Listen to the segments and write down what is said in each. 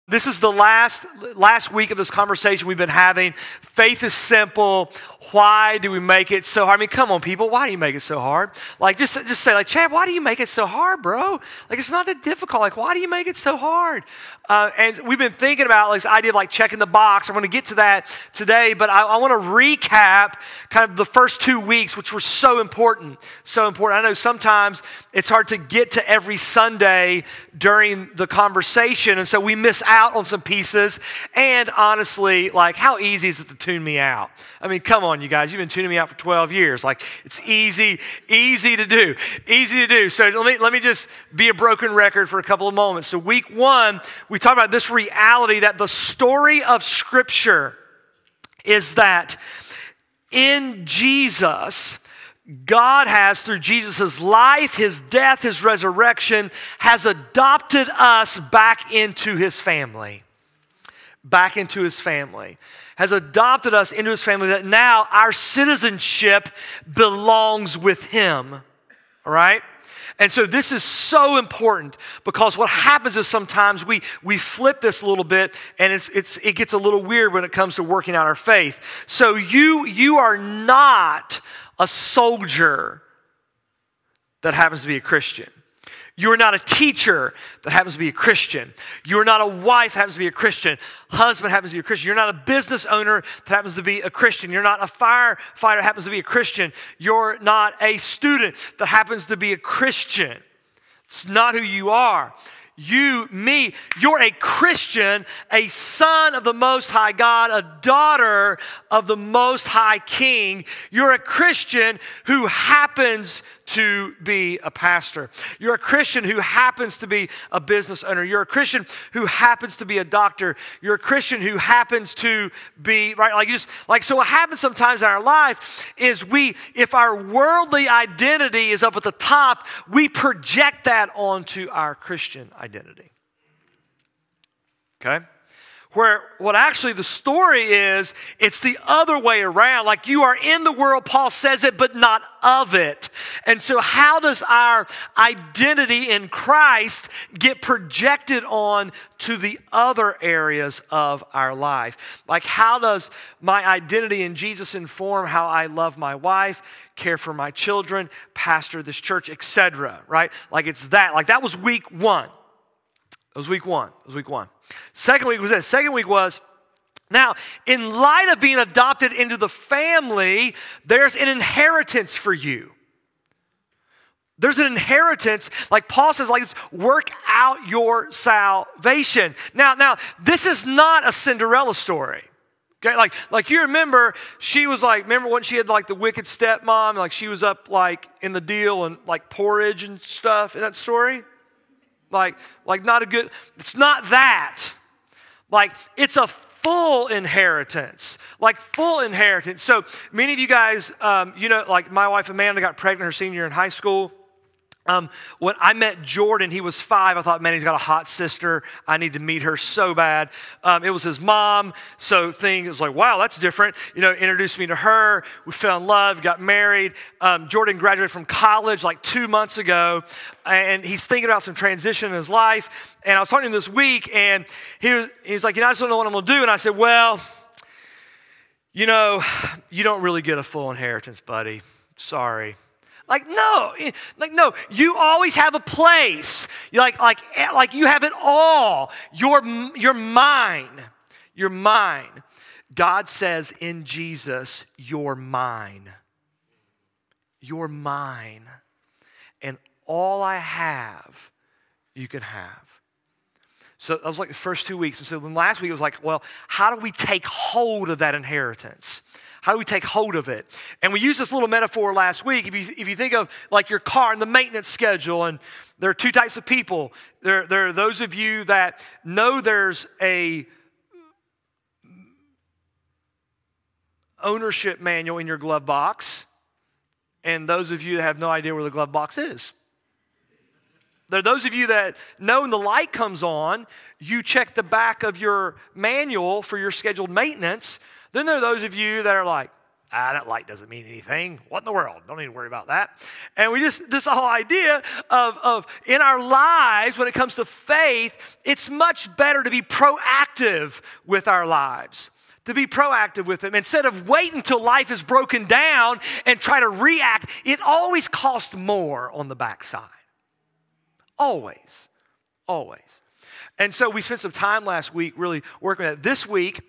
This is the last week of this conversation we've been having. Faith is simple. Why do we make it so hard? I mean, come on, people. Why do you make it so hard? Like, just say, like, Chad, why do you make it so hard, bro? Like, it's not that difficult. Like, why do you make it so hard? And we've been thinking about this idea of, like, checking the box. I'm going to get to that today, but I want to recap kind of the first 2 weeks, which were so important, so important. I know sometimes it's hard to get to every Sunday during the conversation, and so we miss out on some pieces. And honestly, like, how easy is it to tune me out? I mean, come on, you guys. You've been tuning me out for 12 years. Like, it's easy to do. Easy to do. So let me just be a broken record for a couple of moments. So week 1, we talked about this reality that the story of Scripture is that in Jesus, God has, through Jesus' life, His death, His resurrection, has adopted us back into His family. Back into His family. Has adopted us into His family, that now our citizenship belongs with Him. All right? And so this is so important, because what happens is sometimes we flip this a little bit, and it gets a little weird when it comes to working out our faith. So you are not a soldier that happens to be a Christian. You are not a teacher that happens to be a Christian. You are not a wife that happens to be a Christian. Husband happens to be a Christian. You're not a business owner that happens to be a Christian. You're not a firefighter that happens to be a Christian. You're not a student that happens to be a Christian. It's not who you are. You're a Christian, a son of the Most High God, a daughter of the Most High King. You're a Christian who happens to be a pastor. You're a Christian who happens to be a business owner. You're a Christian who happens to be a doctor. You're a Christian who happens to be, right? So what happens sometimes in our life is if our worldly identity is up at the top, we project that onto our Christian identity. Okay? Where what actually the story is, it's the other way around. Like, you are in the world, Paul says it, but not of it. And so how does our identity in Christ get projected on to the other areas of our life? Like, how does my identity in Jesus inform how I love my wife, care for my children, pastor this church, etc., right? Like, it's that. Like, that was week 1. It was week 1. It was week 1. Second week was this. Second week was, now, in light of being adopted into the family, there's an inheritance for you. There's an inheritance, like Paul says, like, work out your salvation. Now, this is not a Cinderella story. Okay, like you remember, she was like, remember when she had like the wicked stepmom, like she was up like in the deal and like porridge and stuff in that story? Like not a good, it's not that. Like, it's a full inheritance. Like, full inheritance. So many of you guys, like my wife Amanda got pregnant her senior year in high school. When I met Jordan, he was 5. I thought, man, he's got a hot sister. I need to meet her so bad. It was his mom, so it was like, wow, that's different. Introduced me to her. We fell in love, got married. Jordan graduated from college like 2 months ago, and he's thinking about some transition in his life. And I was talking to him this week, and he was like, I just don't know what I'm going to do. And I said, well, you don't really get a full inheritance, buddy. Sorry. Like, no, you always have a place. Like you have it all. You're mine. You're mine. God says in Jesus, you're mine. You're mine. And all I have, you can have. So that was like the first 2 weeks. And so then last week it was like, well, how do we take hold of that inheritance? How do we take hold of it? And we used this little metaphor last week. If you think of like your car and the maintenance schedule, and there are 2 types of people. There are those of you that know there's a ownership manual in your glove box, and those of you that have no idea where the glove box is. There are those of you that know when the light comes on, you check the back of your manual for your scheduled maintenance. Then there are those of you that are like, That light doesn't mean anything. What in the world? Don't need to worry about that. And this whole idea of in our lives, when it comes to faith, it's much better to be proactive with our lives. To be proactive with them. Instead of waiting until life is broken down and try to react, it always costs more on the backside. Always. Always. And so we spent some time last week really working at it. This week,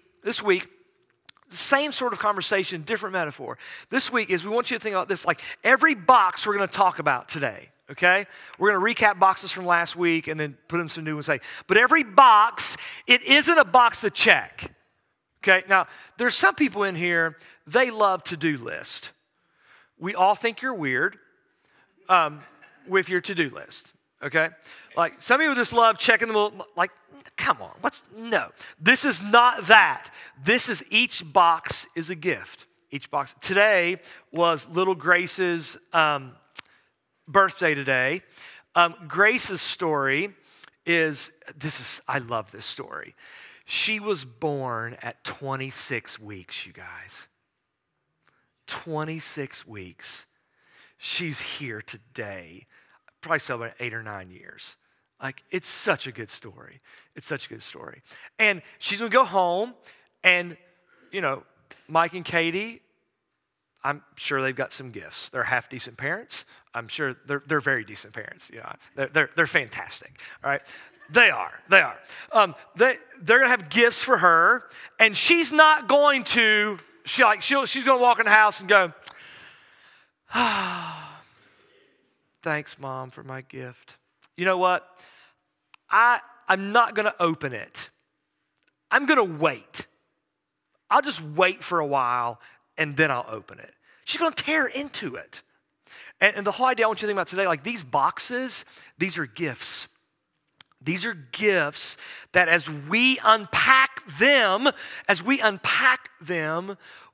same sort of conversation, different metaphor. This week is we want you to think about this, like every box we're going to talk about today, okay? We're going to recap boxes from last week and then put them some new ones. But every box, it isn't a box to check, okay? Now, there's some people in here, they love to-do list. We all think you're weird with your to-do list, okay? Like some people just love checking them, like, come on, no. This is not that. This is each box is a gift. Each box. Today was little Grace's birthday today. Grace's story I love this story. She was born at 26 weeks, you guys. 26 weeks. She's here today. Probably celebrating 8 or 9 years. Like, it's such a good story. It's such a good story. And she's going to go home, and, you know, Mike and Katie, I'm sure they've got some gifts. They're half-decent parents. I'm sure they're very decent parents. You know, they're fantastic, all right? They are. They're going to have gifts for her, and she's not going to, she's going to walk in the house and go, thanks, Mom, for my gift. You know what? I'm not going to open it. I'm going to wait. I'll just wait for a while, and then I'll open it. She's going to tear into it. And the whole idea I want you to think about today, like these boxes, these are gifts. These are gifts that as we unpack them,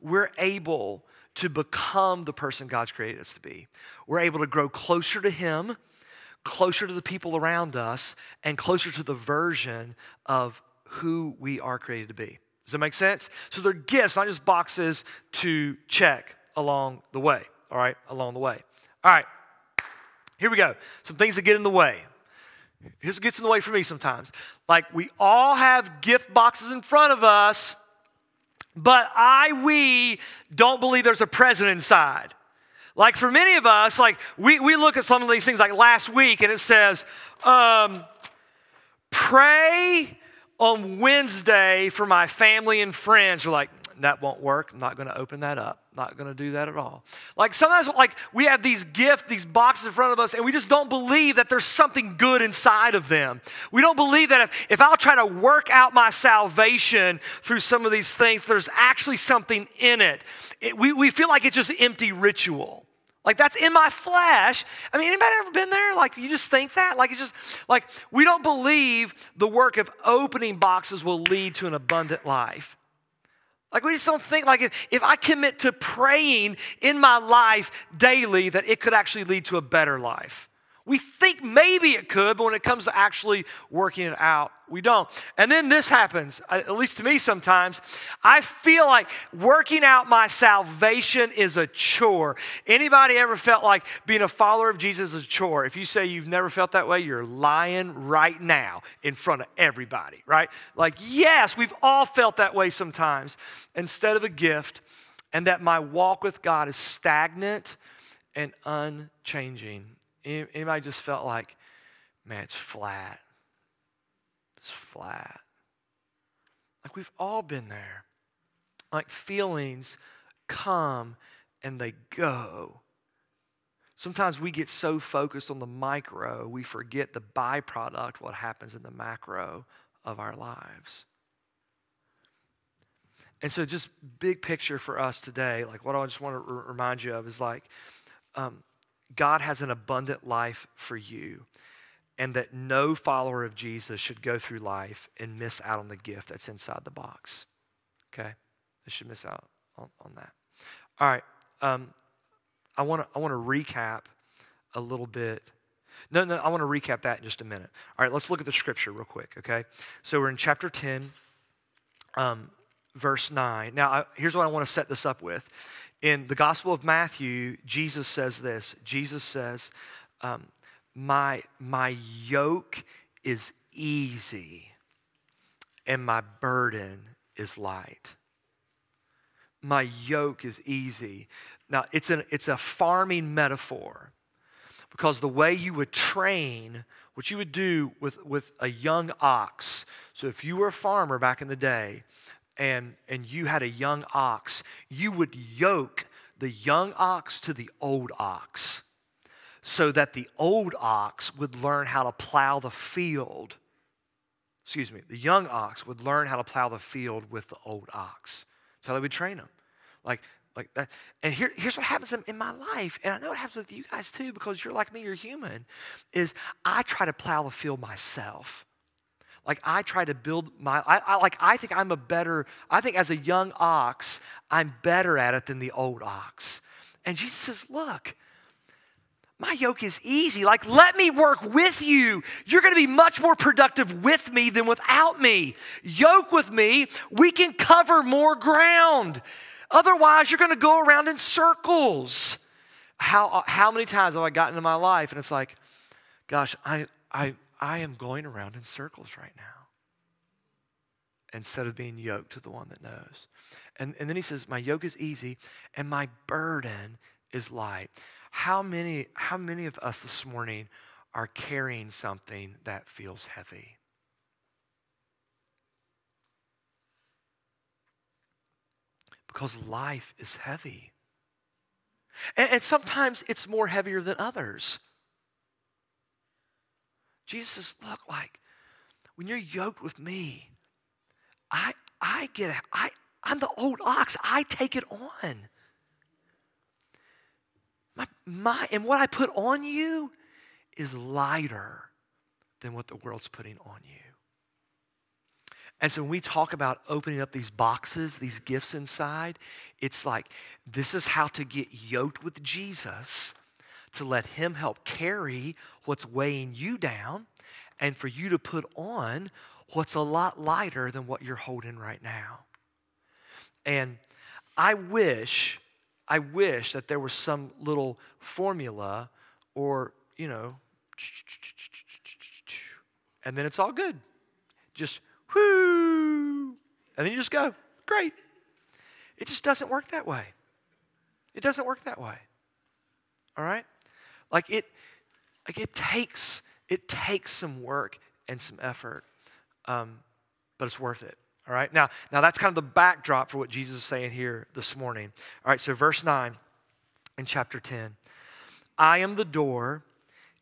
we're able to become the person God's created us to be. We're able to grow closer to Him, closer to the people around us, and closer to the version of who we are created to be. Does that make sense? So they're gifts, not just boxes to check along the way, all right? Along the way. All right, here we go. Some things that get in the way. Here's what gets in the way for me sometimes. Like, we all have gift boxes in front of us, but we don't believe there's a present inside. Like for many of us, like we look at some of these things like last week and it says, pray on Wednesday for my family and friends. We're like, that won't work. I'm not going to open that up. Not going to do that at all. Like sometimes like we have these boxes in front of us and we just don't believe that there's something good inside of them. We don't believe that if I'll try to work out my salvation through some of these things, there's actually something in it. We feel like it's just empty ritual. Like that's in my flesh. I mean, anybody ever been there? Like you just think that? Like it's just like we don't believe the work of opening boxes will lead to an abundant life. Like we just don't think like if I commit to praying in my life daily that it could actually lead to a better life. We think maybe it could, but when it comes to actually working it out, we don't. And then this happens, at least to me sometimes. I feel like working out my salvation is a chore. Anybody ever felt like being a follower of Jesus is a chore? If you say you've never felt that way, you're lying right now in front of everybody, right? Like, yes, we've all felt that way sometimes instead of a gift, and that my walk with God is stagnant and unchanging. Anybody just felt like, man, it's flat. It's flat. Like we've all been there. Like feelings come and they go. Sometimes we get so focused on the micro, we forget the byproduct, what happens in the macro of our lives. And so just big picture for us today, like what I just want to remind you of is like, God has an abundant life for you, and that no follower of Jesus should go through life and miss out on the gift that's inside the box, okay? They should miss out on that. All right, I want to recap a little bit. No, I want to recap that in just a minute. All right, let's look at the scripture real quick, okay? So we're in chapter 10, verse 9. Now, here's what I want to set this up with. In the Gospel of Matthew, Jesus says this. Jesus says, my yoke is easy and my burden is light. My yoke is easy. Now, it's a farming metaphor, because the way you would train, what you would do with a young ox. So if you were a farmer back in the day and you had a young ox, you would yoke the young ox to the old ox so that the old ox would learn how to plow the field. Excuse me, the young ox would learn how to plow the field with the old ox. That's how they would train them. Like that. And here's what happens in my life, and I know it happens with you guys too, because you're like me, you're human, is I try to plow the field myself. Like I try to build I think as a young ox, I'm better at it than the old ox. And Jesus says, look, my yoke is easy. Like, let me work with you. You're going to be much more productive with me than without me. Yoke with me, we can cover more ground. Otherwise, you're going to go around in circles. How many times have I gotten into my life and it's like, gosh, I am going around in circles right now instead of being yoked to the one that knows. And then he says, my yoke is easy and my burden is light. How many of us this morning are carrying something that feels heavy? Because life is heavy. And sometimes it's more heavier than others. Jesus says, look, like, when you're yoked with me, I'm the old ox. I take it on. And what I put on you is lighter than what the world's putting on you. And so when we talk about opening up these boxes, these gifts inside, it's like, this is how to get yoked with Jesus, to let him help carry what's weighing you down, and for you to put on what's a lot lighter than what you're holding right now. And I wish that there was some little formula or, and then it's all good. Just whoo, and then you just go, great. It just doesn't work that way. It doesn't work that way. All right? It takes some work and some effort, but it's worth it. All right? Now that's kind of the backdrop for what Jesus is saying here this morning. All right, so verse 9 in chapter 10. I am the door.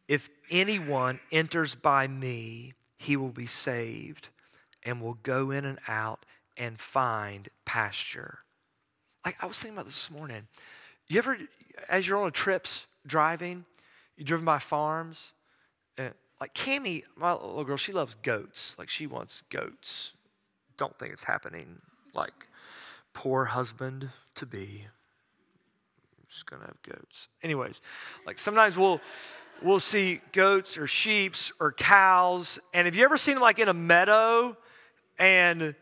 If anyone enters by me, he will be saved and will go in and out and find pasture. Like I was thinking about this morning. You ever, as you're on trips driving, you've driven by farms, and like Cammie, my little girl, she loves goats. Like she wants goats. Don't think it's happening. Like poor husband to be. I'm just gonna have goats. Anyways, like sometimes we'll see goats or sheep or cows, and have you ever seen them like in a meadow and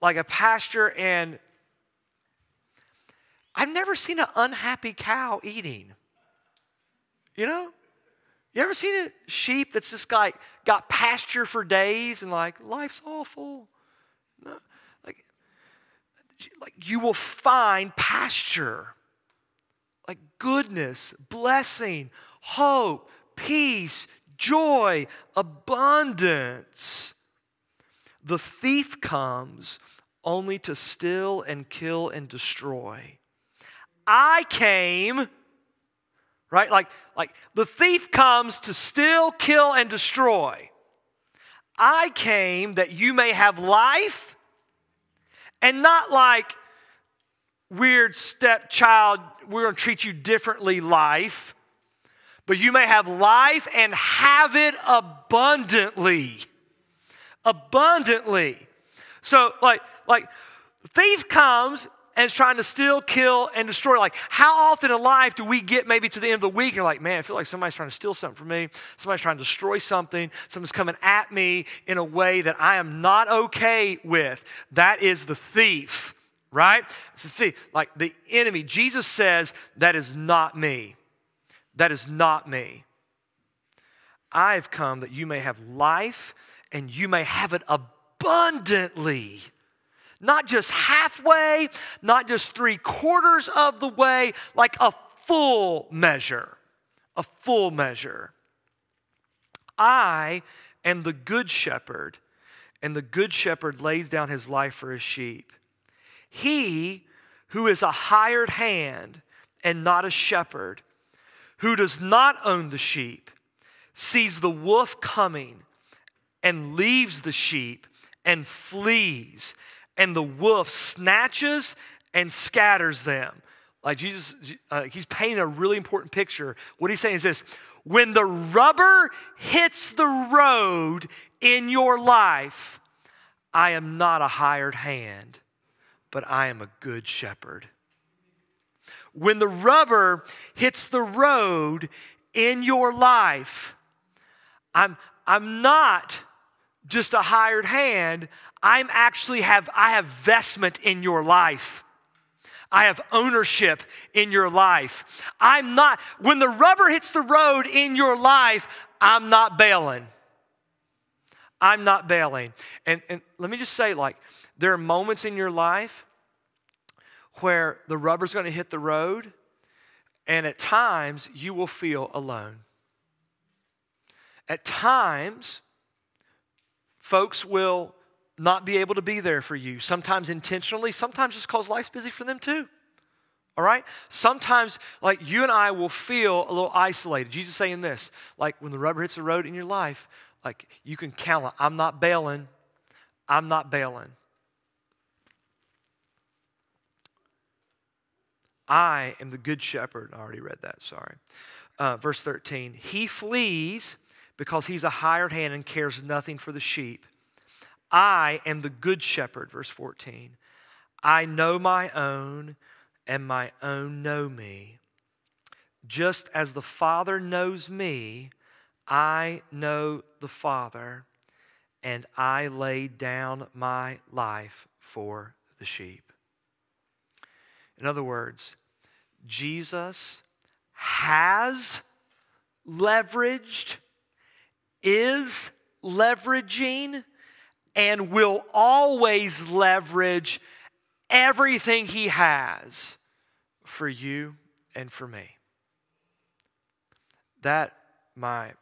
like a pasture? And I've never seen an unhappy cow eating. You ever seen a sheep that's just like got pasture for days and like life's awful? No, like you will find pasture, like goodness, blessing, hope, peace, joy, abundance. The thief comes only to steal and kill and destroy. I came, right? Like the thief comes to steal, kill, and destroy. I came that you may have life, and not like weird stepchild, we're going to treat you differently life, but you may have life and have it abundantly. Abundantly. So like the thief comes and is trying to steal, kill, and destroy. Like how often in life do we get maybe to the end of the week and you're like, man, I feel like somebody's trying to steal something from me. Somebody's trying to destroy something. Someone's coming at me in a way that I am not okay with. That is the thief, right? So see, like the enemy, Jesus says, that is not me. That is not me. I've come that you may have life and you may have it abundantly. Not just halfway, not just 3/4 of the way, like a full measure. A full measure. I am the good shepherd, and the good shepherd lays down his life for his sheep. He who is a hired hand and not a shepherd, who does not own the sheep, sees the wolf coming and leaves the sheep and flees, and the wolf snatches and scatters them. Like Jesus, he's painting a really important picture. What he's saying is this: when the rubber hits the road in your life, I am not a hired hand, but I am a good shepherd. When the rubber hits the road in your life, I'm not just a hired hand. I have vestment in your life. I have ownership in your life. When the rubber hits the road in your life, I'm not bailing. I'm not bailing. And let me just say, like, there are moments in your life where the rubber's going to hit the road, and at times you will feel alone. At times, folks will not be able to be there for you, sometimes intentionally, sometimes just because life's busy for them too. All right? Sometimes, like, you and I will feel a little isolated. Jesus is saying this, like, when the rubber hits the road in your life, like, you can count on, I'm not bailing. I'm not bailing. I am the good shepherd. I already read that, sorry. Verse 13, he flees because he's a hired hand and cares nothing for the sheep. I am the good shepherd, verse 14. I know my own, and my own know me. Just as the Father knows me, I know the Father, and I lay down my life for the sheep. In other words, Jesus has leveraged, is leveraging, and will always leverage everything he has for you and for me. That, my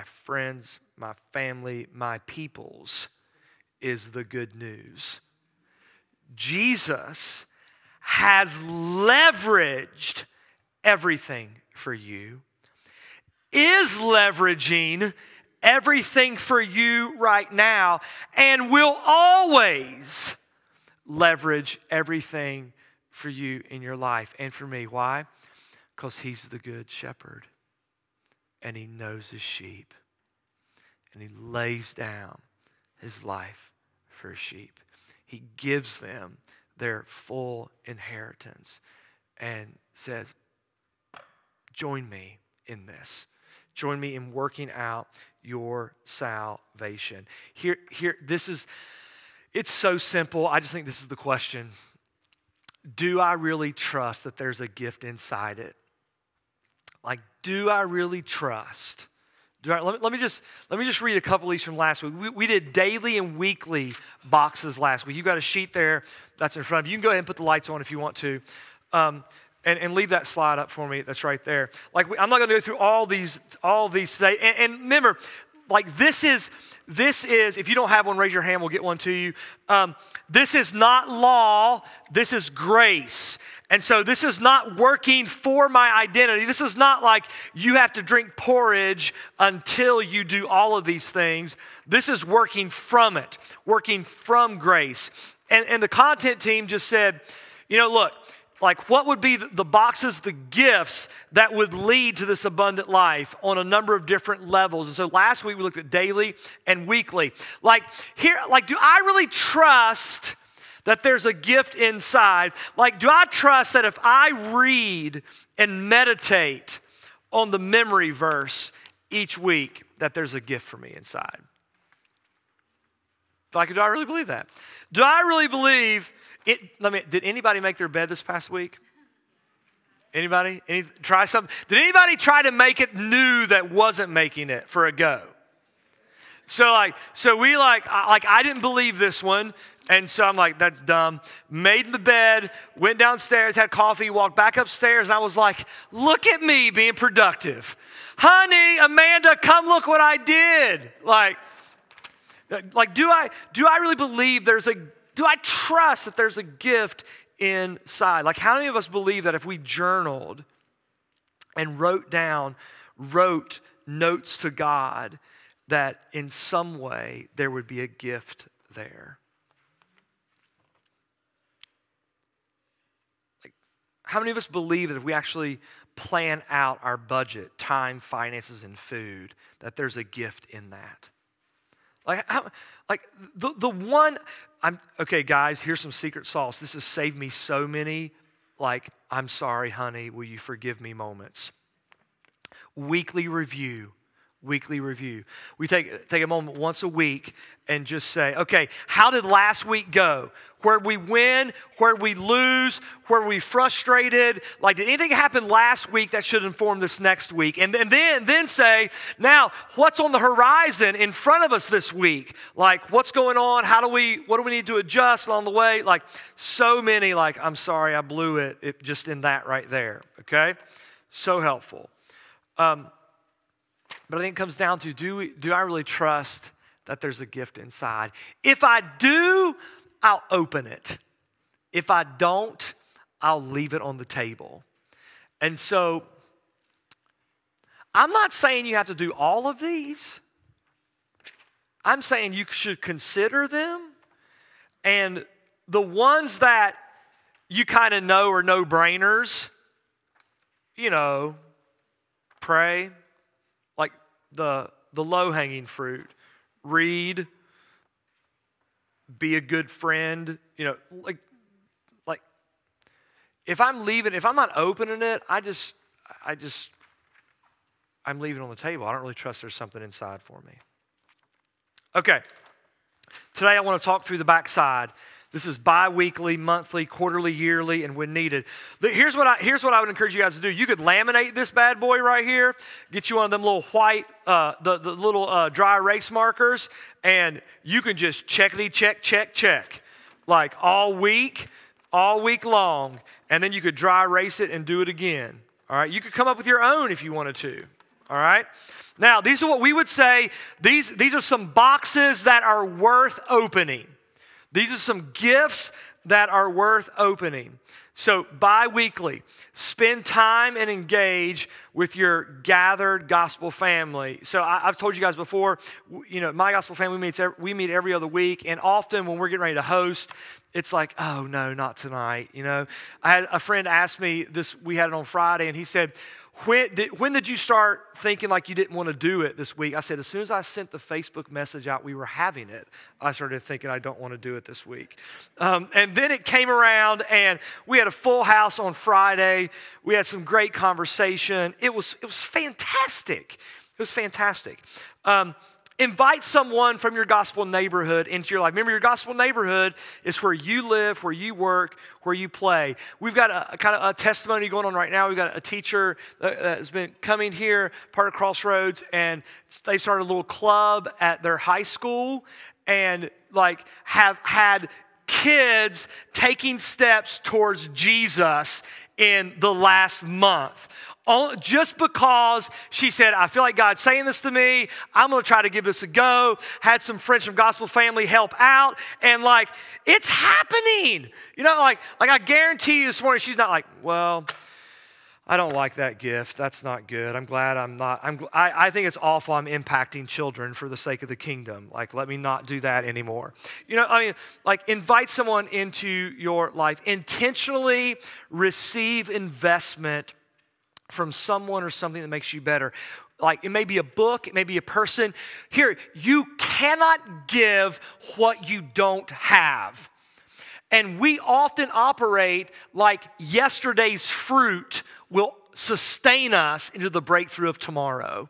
friends, my family, my peoples, is the good news. Jesus has leveraged everything for you, is leveraging everything for you right now, and will always leverage everything for you in your life and for me. Why? Because he's the good shepherd, and he knows his sheep, and he lays down his life for his sheep. He gives them their full inheritance and says, join me in this. Join me in working out your salvation. Here, it's so simple. I just think this is the question. Do I really trust that there's a gift inside it? Like, do I really trust? Let me just read a couple of these from last week. We did daily and weekly boxes last week. You've got a sheet there that's in front of you. You can go ahead and put the lights on if you want to. And leave that slide up for me. That's right there. Like, I'm not going to go through all these today. And remember, like, this is, if you don't have one, raise your hand. We'll get one to you. This is not law. This is grace. And so this is not working for my identity. This is not like you have to drink porridge until you do all of these things. This is working from it, working from grace. And the content team just said, you know, look, like, what would be the boxes, the gifts that would lead to this abundant life on a number of different levels? And so last week we looked at daily and weekly. Like, do I really trust that there's a gift inside? Like, do I trust that if I read and meditate on the memory verse each week, that there's a gift for me inside? Like, do I really believe that? Do I really believe it? Did anybody make their bed this past week? Anybody? Try something? Did anybody try to make it new that wasn't making it for a go? I didn't believe this one. And so I'm like, that's dumb. Made the bed, went downstairs, had coffee, walked back upstairs, and I was like, look at me being productive. Honey, Amanda, come look what I did. Like do I really believe do I trust that there's a gift inside? Like, how many of us believe that if we journaled and wrote notes to God, that in some way there would be a gift there? How many of us believe that if we actually plan out our budget, time, finances, and food, that there's a gift in that? Okay, guys, here's some secret sauce. This has saved me so many, I'm sorry, honey, will you forgive me moments. Weekly review. We take a moment once a week and just say, okay, how did last week go? Where'd we win? Where'd we lose? Where were we frustrated? Did anything happen last week that should inform this next week? And then say, now, what's on the horizon in front of us this week? What's going on? What do we need to adjust along the way? So many, I'm sorry, I blew it just in that right there, okay? So helpful. But I think it comes down to, do I really trust that there's a gift inside? If I do, I'll open it. If I don't, I'll leave it on the table. And so, I'm not saying you have to do all of these. I'm saying you should consider them. And the ones that you kind of know are no-brainers, pray. The low-hanging fruit. Read. Be a good friend. If I'm not opening it, I'm leaving it on the table. I don't really trust there's something inside for me. Okay. Today I want to talk through the backside. This is bi-weekly, monthly, quarterly, yearly, and when needed. Here's what I would encourage you guys to do. You could laminate this bad boy right here, get you one of them little white, the little dry erase markers, and you can just check, all week long, and then you could dry erase it and do it again. All right, you could come up with your own if you wanted to. All right. Now, these are what we would say. These are some boxes that are worth opening. These are some gifts that are worth opening. So bi-weekly, spend time and engage with your gathered gospel family. So I've told you guys before, my gospel family we meet every other week, and often when we're getting ready to host, it's like, oh no, not tonight. I had a friend ask me we had it on Friday, and he said, when did you start thinking like you didn't want to do it this week? I said, as soon as I sent the Facebook message out, we were having it, I started thinking I don't want to do it this week. And then it came around, and we had a full house on Friday. We had some great conversation. It was fantastic. It was fantastic. Invite someone from your gospel neighborhood into your life. Remember, your gospel neighborhood is where you live, where you work, where you play. We've got a kind of a testimony going on right now. We've got a teacher that has been coming here, part of Crossroads, and they started a little club at their high school and have had kids taking steps towards Jesus in the last month. Just because she said, I feel like God's saying this to me, I'm going to try to give this a go. Had some friends from gospel family help out, and it's happening. I guarantee you this morning, she's not like, well, I don't like that gift. That's not good. I'm glad I'm not. I think it's awful I'm impacting children for the sake of the kingdom. Let me not do that anymore. Invite someone into your life. Intentionally receive investment from someone or something that makes you better. It may be a book, it may be a person. Here, you cannot give what you don't have. And we often operate like yesterday's fruit will sustain us into the breakthrough of tomorrow.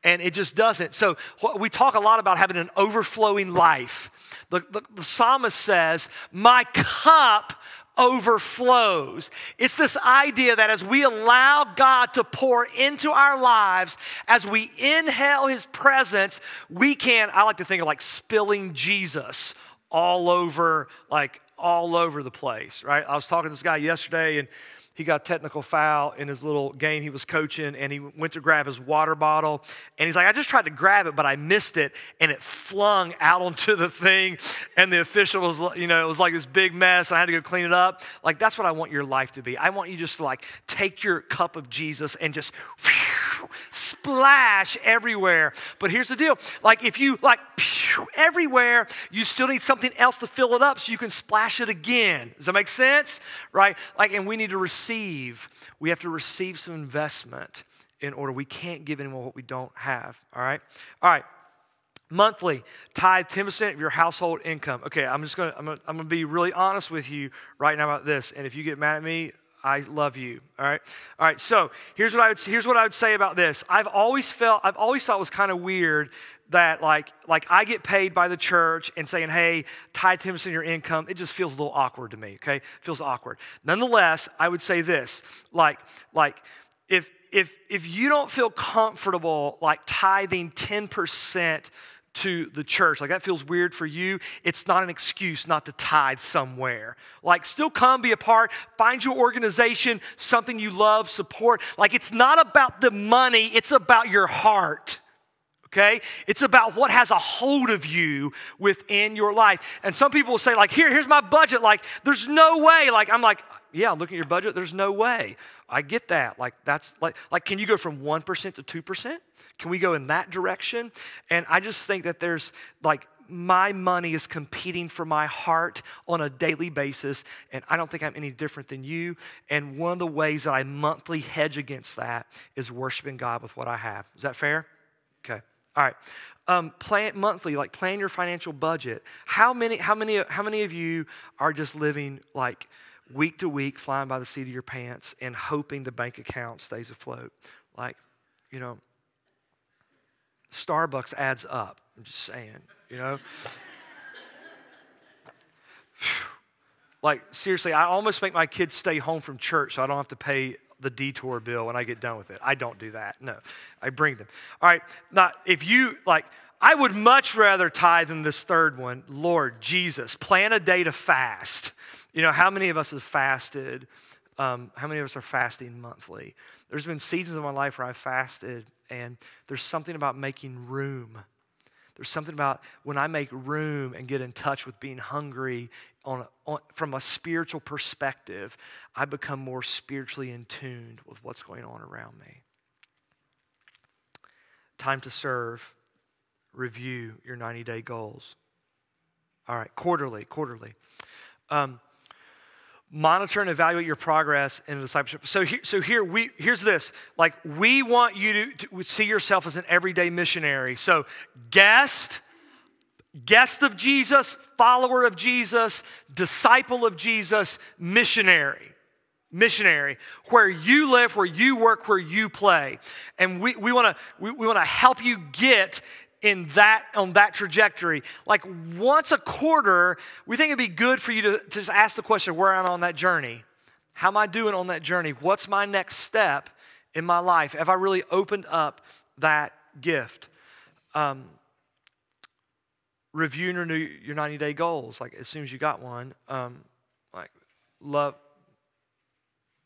And it just doesn't. So we talk a lot about having an overflowing life. The psalmist says, my cup overflows. It's this idea that as we allow God to pour into our lives, as we inhale his presence, we can, I like to think of like spilling Jesus all over the place, right? I was talking to this guy yesterday, and he got a technical foul in his little game he was coaching, and he went to grab his water bottle, and he's like, I just tried to grab it, but I missed it, and it flung out onto the thing, and the official was, it was like this big mess, and I had to go clean it up. Like, that's what I want your life to be. I want you just to, like, take your cup of Jesus and just splash everywhere. But here's the deal. Like, if you, everywhere, you still need something else to fill it up so you can splash it again. Does that make sense? Right? And we need to we have to receive some investment in order. We can't give anyone what we don't have, all right? All right, monthly, tithe 10% of your household income. Okay, I'm gonna be really honest with you right now about this, and if you get mad at me, I love you, all right? All right, so here's what I would say about this. I've always thought it was kind of weird that like I get paid by the church and saying, hey, tithe 10% of your income, it just feels a little awkward to me, okay? It feels awkward. Nonetheless, I would say this, if you don't feel comfortable like tithing 10% to the church, like that feels weird for you, it's not an excuse not to tithe somewhere. Like, still come, be a part, find your organization, something you love, support. Like, it's not about the money, it's about your heart. Okay? It's about what has a hold of you within your life. And some people will say, like, here's my budget. Like, there's no way. Like, I'm like, yeah, I'm looking at your budget. There's no way. I get that. Like, that's like, can you go from 1% to 2%? Can we go in that direction? And I just think that there's, like, my money is competing for my heart on a daily basis, and I don't think I'm any different than you. And one of the ways that I monthly hedge against that is worshiping God with what I have. Is that fair? Okay. All right, plan monthly, like plan your financial budget. How many of you are just living like week to week, flying by the seat of your pants and hoping the bank account stays afloat? Like, Starbucks adds up. I'm just saying, Like, seriously, I almost make my kids stay home from church so I don't have to pay the detour bill when I get done with it. I don't do that. No, I bring them. All right, now, if you, I would much rather tithe than this third one. Lord Jesus, plan a day to fast. How many of us have fasted? How many of us are fasting monthly? There's been seasons of my life where I've fasted, and there's something about making room. There's something about when I make room and get in touch with being hungry from a spiritual perspective, I become more spiritually in tune with what's going on around me. Time to serve. Review your 90-day goals. All right, quarterly. Monitor and evaluate your progress in discipleship. Here's this. Like, we want you to see yourself as an everyday missionary. So guest of Jesus, follower of Jesus, disciple of Jesus, missionary. Where you live, where you work, where you play. And we want to help you get on that trajectory. Like, once a quarter, we think it'd be good for you to just ask the question, where am I on that journey? How am I doing on that journey? What's my next step in my life? Have I really opened up that gift? Review and renew your 90-day goals. Like, as soon as you got one, love,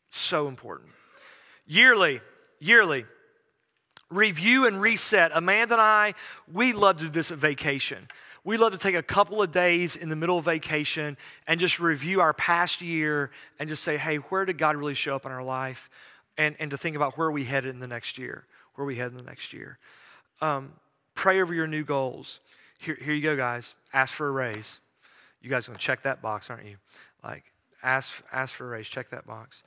so important. Yearly. Review and reset. Amanda and I, we love to do this at vacation. We love to take a couple of days in the middle of vacation and just review our past year and just say, hey, where did God really show up in our life? And to think about where are we headed in the next year? Pray over your new goals. Here you go, guys. Ask for a raise. You guys are going to check that box, aren't you? Like, ask for a raise. Check that box.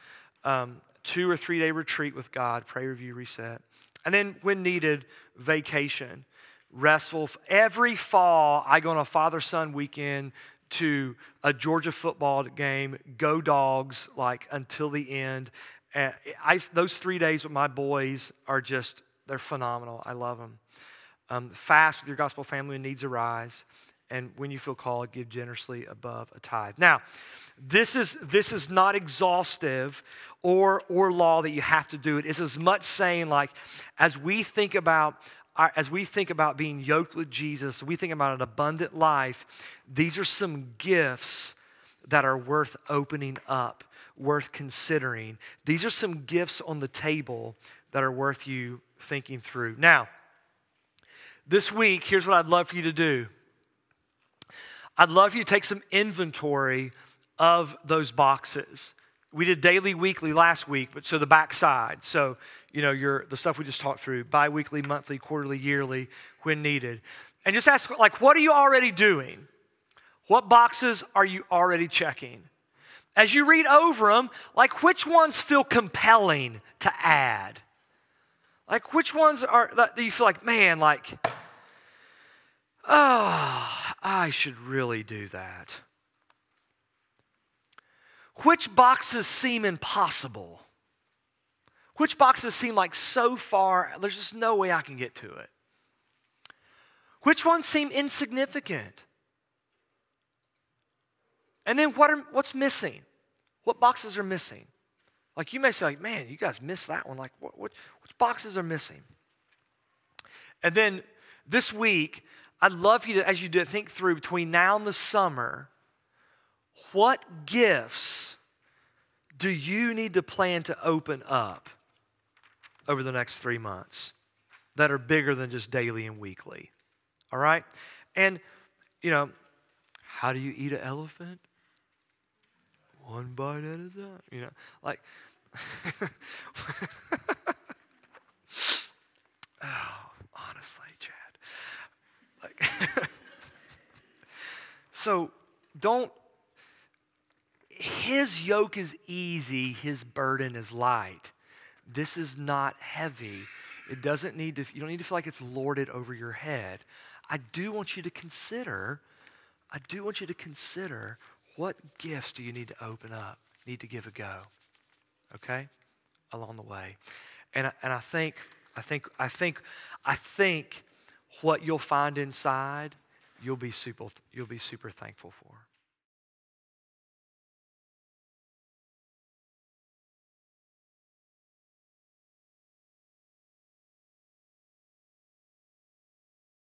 2 or 3 day retreat with God. Pray, review, reset. And then, when needed, vacation, restful. Every fall, I go on a father-son weekend to a Georgia football game, go Dogs, like, until the end. Those 3 days with my boys are just, they're phenomenal. I love them. Fast with your gospel family when needs arise. And when you feel called, give generously above a tithe. Now, this is not exhaustive or law that you have to do it. It's as much saying like, as we think about being yoked with Jesus, we think about an abundant life, these are some gifts that are worth opening up, worth considering. These are some gifts on the table that are worth you thinking through. Now, this week, here's what I'd love for you to do. I'd love for you to take some inventory of those boxes. We did daily, weekly last week, but so the back side. So, the stuff we just talked through, bi-weekly, monthly, quarterly, yearly, when needed. And just ask, like, what are you already doing? What boxes are you already checking? As you read over them, like, which ones feel compelling to add? Like, which ones are that you feel like, man, like, oh, I should really do that? Which boxes seem impossible? Which boxes seem like so far, there's just no way I can get to it? Which ones seem insignificant? And then what's missing? What boxes are missing? Like you may say, like, man, you guys missed that one. Like, which boxes are missing? And then this week, I'd love you to, as you do it, think through between now and the summer, what gifts do you need to plan to open up over the next 3 months that are bigger than just daily and weekly? All right? And, how do you eat an elephant? One bite at a time. Like, oh, honestly, Chad. Like, so his yoke is easy, his burden is light. This is not heavy. You don't need to feel like it's lorded over your head. I do want you to consider what gifts do you need to open up, need to give a go, okay, along the way. And I think what you'll find inside, you'll be super thankful for.